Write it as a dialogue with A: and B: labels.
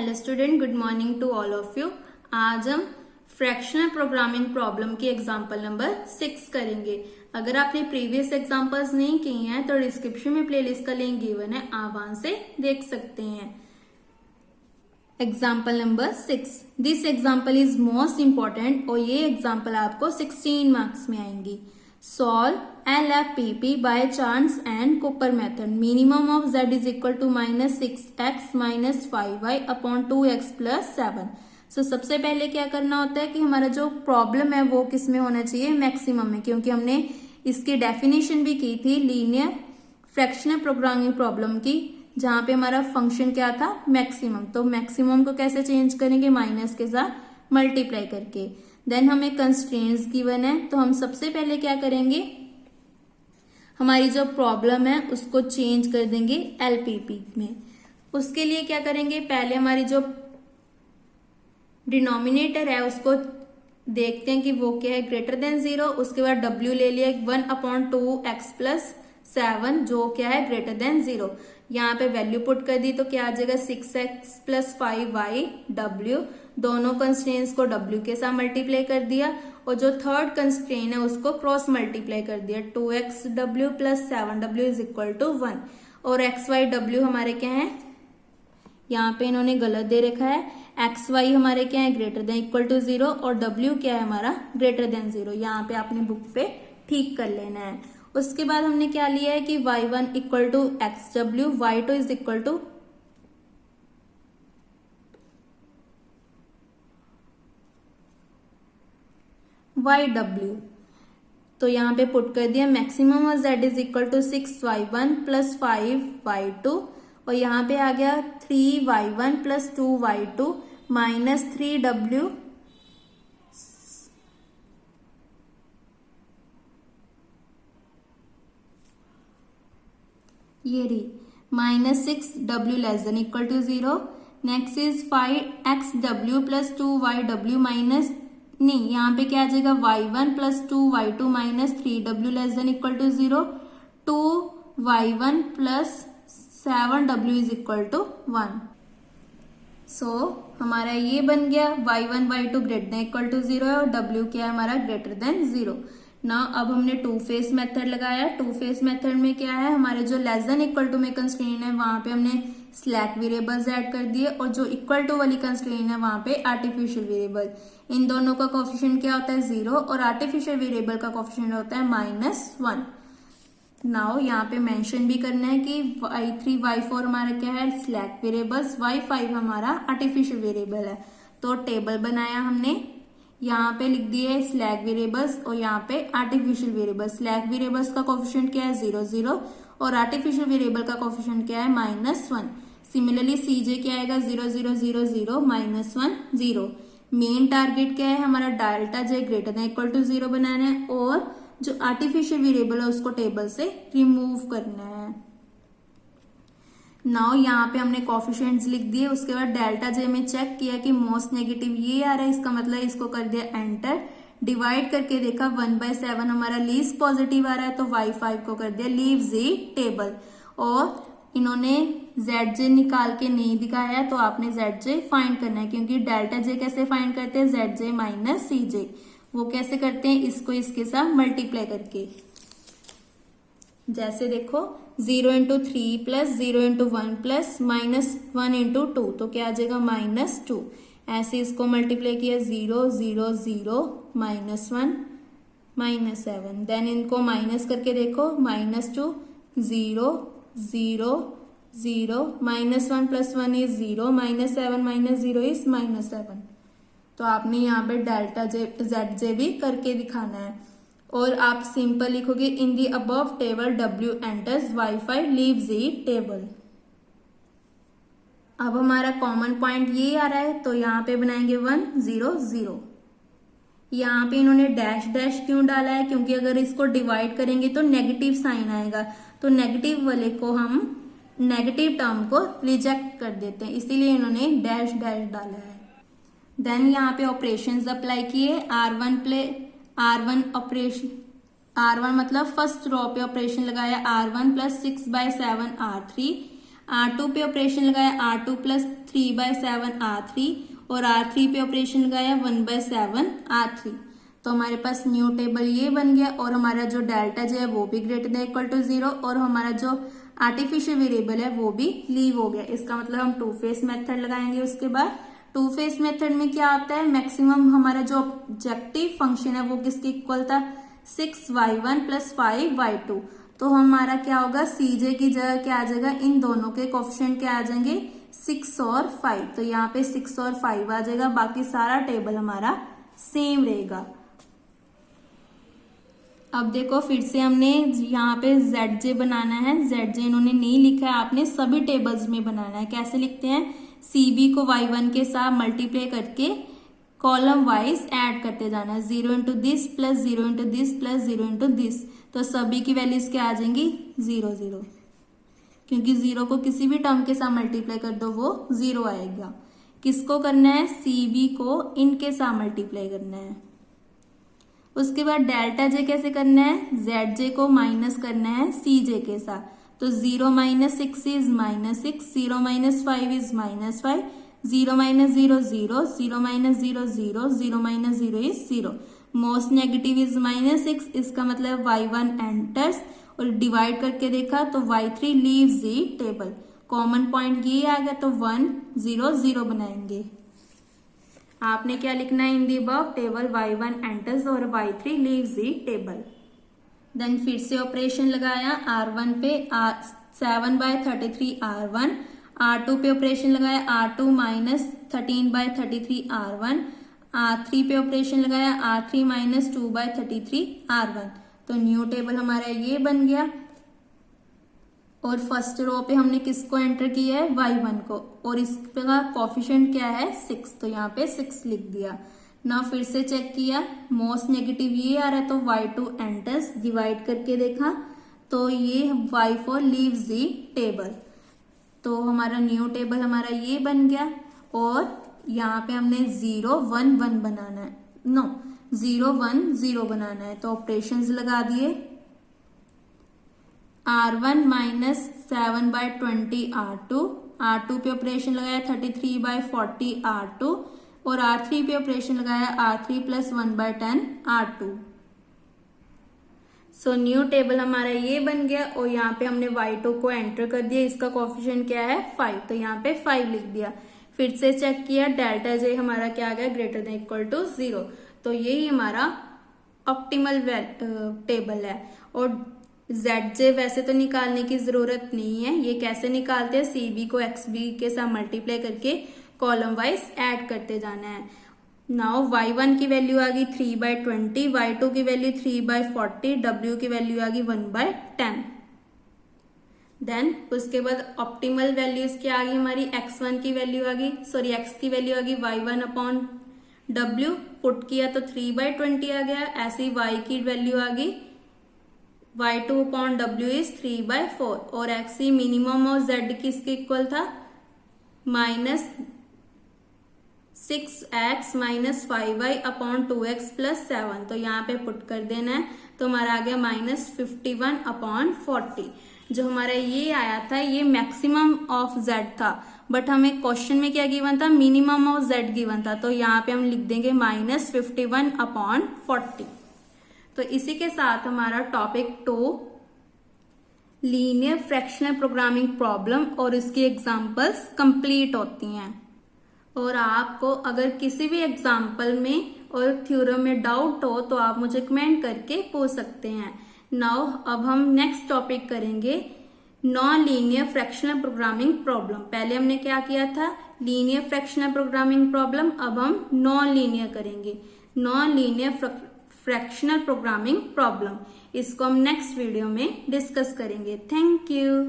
A: Hello student, good morning to all of you. आज हम fractional programming problem की example number 6 करेंगे। अगर आपने प्रीवियस एग्जांपल्स नहीं किए हैं तो डिस्क्रिप्शन में प्लेलिस्ट का लिंक गिवन है, आप वहां से देख सकते हैं। Example number 6, this example is most important और ये एग्जाम्पल आपको 16 मार्क्स में आएंगी। Solve LFPP by chance and Cooper method. Minimum of z is equal to minus 6x minus 5y upon 2x plus 7. So, सबसे पहले क्या करना होता है कि हमारा जो प्रॉब्लम है वो किस में होना चाहिए, मैक्सिमम में, क्योंकि हमने इसकी डेफिनेशन भी की थी लीनियर फ्रैक्शनल प्रोग्रामिंग प्रॉब्लम की, जहां पे हमारा फंक्शन क्या था, मैक्सिमम। तो मैक्सिमम को कैसे चेंज करेंगे, माइनस के साथ मल्टीप्लाई करके। देन हमें कंस्ट्रेंट्स गिवन है, तो हम सबसे पहले क्या करेंगे, हमारी जो प्रॉब्लम है उसको चेंज कर देंगे एलपीपी में। उसके लिए क्या करेंगे, पहले हमारी जो डिनोमिनेटर है उसको देखते हैं कि वो क्या है, ग्रेटर देन 0। उसके बाद w ले लिया 1/2x प्लस 7 जो क्या है ग्रेटर देन 0। यहाँ पे वैल्यू पुट कर दी तो क्या आ जाएगा 6x प्लस 5y w। दोनों कंस्ट्रेंट्स को w के साथ मल्टीप्लाई कर दिया और जो थर्ड कंस्ट्रेंट है उसको क्रॉस मल्टीप्लाई कर दिया, 2xw plus 7w is equal to 1। और xyw हमारे क्या है, यहाँ पे इन्होंने गलत दे रखा है, xy हमारे क्या है ग्रेटर देन इक्वल टू 0 और w क्या है हमारा ग्रेटर देन 0। यहाँ पे आपने बुक पे ठीक कर लेना है। उसके बाद हमने क्या लिया है कि y1 equal to xw, y2 is equal to yw। तो यहाँ पे पुट कर दिया मैक्सिमम और z is equal to 6y1 plus 5y2 और यहाँ पे आ गया 3y1 plus 2y2 minus 3w ये रही minus 6w less than equal to 0। Next is 5xw plus 2yw minus, नहीं यहाँ पे क्या आ जाएगा y1 plus 2y2 minus 3w less than equal to 0। 2y1 plus 7w is equal to 1। So हमारा ये बन गया y1 y2 greater than equal to 0 है और w क्या है हमारा ग्रेटर देन 0। ना अब हमने टू फेस मेथड लगाया। टू फेस मेथड में क्या है, हमारे जो लेस देन इक्वल टू में कंस्ट्रेंट है वहां पे हमने स्लैक वेरिएबल्स ऐड कर दिए और जो इक्वल टू वाली कंस्ट्रेंट है वहां पे आर्टिफिशियल वेरिएबल। इन दोनों का कोफिशिएंट क्या होता है 0 और आर्टिफिशियल वेरिएबल का कोफिशिएंट होता है -1। नाउ यहाँ पे मेंशन भी करना है कि y3 y4 हमारा क्या है स्लैक वेरिएबल्स, y5 हमारा आर्टिफिशियल वेरिएबल है। तो टेबल बनाया हमने, यहाँ पे लिख दिए स्लैक वेरिएबल्स और यहाँ पे आर्टिफिशियल वेरिएबल्स। स्लैक वेरिएबल्स का कोफिशिएंट क्या है 0 0 और आर्टिफिशियल वेरिएबल का कोफिशिएंट क्या है -1। सिमिलरली cj क्या आएगा 0 0 0 0 -1 0। मेन टारगेट क्या है हमारा, delta j greater than equal to 0 बनाना है और जो आर्टिफिशियल वेरिएबल है उसको टेबल से रिमूव करना है। नाउ यहाँ पे हमने कोफिशिएंट्स लिख दिए। उसके बाद डेल्टा जे में चेक किया कि मोस्ट नेगेटिव ये आ रहा है, इसका मतलब इसको कर दिया एंटर। डिवाइड करके देखा 1/7 हमारा लीस्ट पॉजिटिव आ रहा है तो y5 को कर दिया लीव z टेबल। और इन्होंने zj निकाल के नहीं दिखाया तो आपने zj फाइंड करना है, क्योंकि डेल्टा j कैसे फाइंड करते हैं, zj माइनस cj। वो कैसे करते हैं, इसको इसके साथ मल्टीप्लाई करके। जैसे देखो 0 into 3 plus 0 into 1 plus -1 into 2 तो क्या आ जाएगा -2। ऐसे इसको मल्टीप्लाई किया 0 0 0 -1 -7। देन इनको माइनस करके देखो -2 0 0 0 -1 प्लस 1 इज 0 -7 माइनस 0 इज -7। तो आपने यहाँ पे डेल्टा zj भी करके दिखाना है और आप सिंपल लिखोगे in the above table w enters y5 leave z table. अब हमारा कॉमन पॉइंट ये आ रहा है तो यहाँ पे बनाएंगे 1 0 0। यहाँ पे इन्होंने डैश डैश क्यों डाला है, क्योंकि अगर इसको डिवाइड करेंगे तो नेगेटिव साइन आएगा, तो नेगेटिव वाले को हम नेगेटिव टर्म को रिजेक्ट कर देते हैं, इसीलिए इन्होंने डैश डैश डाला है। देन यहाँ पे ऑपरेशंस अप्लाई किए। R1 ऑपरेशन, R1 मतलब फर्स्ट रो पे ऑपरेशन लगाया R1 प्लस 6/7 R3 R2 पे ऑपरेशन लगाया R2 प्लस 3/7 R3 और R3 पे ऑपरेशन लगाया 1/7 R3। तो हमारे पास न्यू टेबल ये बन गया और हमारा जो डेल्टा जो है वो भी ग्रेटर देन इक्वल टू 0 और हमारा जो आर्टिफिशियल वेरिएबल है वो भी लीव हो गया। इसका मतलब हम टू फेस मेथड लगाएंगे। उसके बाद टू फेस मेथड में क्या होता है, मैक्सिमम हमारा जो ऑब्जेक्टिव फंक्शन है वो किसके इक्वल था, 6y1 प्लस 5y2। तो हमारा क्या होगा, सीजे की जगह क्या आ जाएगा, इन दोनों के कोफिशिएंट क्या आ जाएंगे, 6 और 5। तो यहाँ पे 6 और 5 आ जाएगा, बाकी सारा टेबल हमारा सेम रहेगा। अब देखो फिर से हमने यहाँ पे ZJ बनाना है। ZJ इन्होंने नहीं लिखा है, आपने सभी टेबल्स में बनाना है। कैसे लिखते हैं, CB को y1 के साथ मल्टीप्लाई करके कॉलम वाइज ऐड करते जाना है, 0 into this plus 0 into this plus 0 into this. तो सभी की वैल्यूज क्या आ जाएंगी, 0 0, क्योंकि 0 को किसी भी टर्म के साथ मल्टीप्लाई कर दो वो 0 आएगा। किसको करना है, CB को इनके साथ मल्टीप्लाई करना है। उसके बाद डेल्टा जे कैसे करना है, ZJ को माइनस करना है CJ के साथ। तो 0 minus 6 is -6, 0 minus 5 is -5, 0 minus 0 0, 0 minus 0 0, 0 minus 0 is 0। Most negative is -6, इसका मतलब y1 एंटर्स और डिवाइड करके देखा तो y3 leaves the table. Common point ये आ गया तो 1 0 0 बनाएंगे। आपने क्या लिखना है, in the above table y1 enters और y3 लीव्स दी टेबल। देन फिर से ऑपरेशन लगाया R1 पे 7/33 R1, R2 पे ऑपरेशन लगाया R2 माइनस 13/33 R1, R3 पे ऑपरेशन लगाया R3 माइनस 2/33 R1। तो न्यू टेबल हमारा ये बन गया और फर्स्ट रो पे हमने किसको एंटर किया है, y1 को, और इसका कोफिशिएंट क्या है, 6। तो यहाँ पे 6 लिख दिया ना। फिर से चेक किया, मोस्ट नेगेटिव ये आ रहा है तो y2 एंटर्स, डिवाइड करके देखा तो ये y4 लीव्स दी टेबल। तो हमारा न्यू टेबल हमारा ये बन गया और यहाँ पे हमने 0 1 1 बनाना है, 0 1 0 बनाना है। तो ऑपरेशंस लगा दिए, R1 माइनस 7/20 R2, R2 पे ऑपरेशन लगाया 33/40 R2 और R3 पे ऑपरेशन लगाया R3 plus 1/10 R2। So new table हमारा ये बन गया और यहाँ पे हमने y2 को एंटर कर दिया, इसका कोफिशिएंट क्या है, 5। तो यहाँ पे 5 लिख दिया। फिर से चेक किया, डेल्टा जे हमारा क्या आ गया, ग्रेटर देन इक्वल टू 0। तो यही हमारा ऑप्टिमल टेबल है। और ZJ वैसे तो निकालने की जरूरत नहीं है, ये कैसे निकालते हैं, CB को XB के साथ मल्टीप्लाई करके कॉलम वाइज ऐड करते जाना है। नाउ y1 की वैल्यू आ गई 3/20, y2 की वैल्यू 3/40, W की वैल्यू आ गई 1/10। देन उसके बाद ऑप्टिमल वैल्यूज क्या आ गई हमारी, x1 की वैल्यू आ गई, सॉरी x की वैल्यू आ गई y1/W, पुट किया तो 3/20 आ गया। ऐसे ही y की वैल्यू आ गई y2/W इज 3/4 और x मिनिमम और z किसके इक्वल था, -6x माइनस 5y/2x प्लस 7। तो यहाँ पे पुट कर देना है तो हमारा आ गया -51/40। जो हमारा ये आया था ये मैक्सिमम ऑफ z था, बट हमें क्वेश्चन में क्या गिवन था, मिनिमम ऑफ z गिवन था। तो यहाँ पे हम लिख देंगे -51/40। तो इसी के साथ हमारा topic 2 linear fractional programming problem और इसकी एग्जांपल्स कंप्लीट होती हैं। और आपको अगर किसी भी एग्जाम्पल में और थ्योरम में डाउट हो तो आप मुझे कमेंट करके पूछ सकते हैं। नाउ अब हम नेक्स्ट टॉपिक करेंगे non linear fractional programming problem. पहले हमने क्या किया था, लीनियर फ्रैक्शनल प्रोग्रामिंग प्रॉब्लम, अब हम नॉन लीनियर करेंगे, non linear fractional programming problem. इसको हम नेक्स्ट वीडियो में डिस्कस करेंगे। Thank you.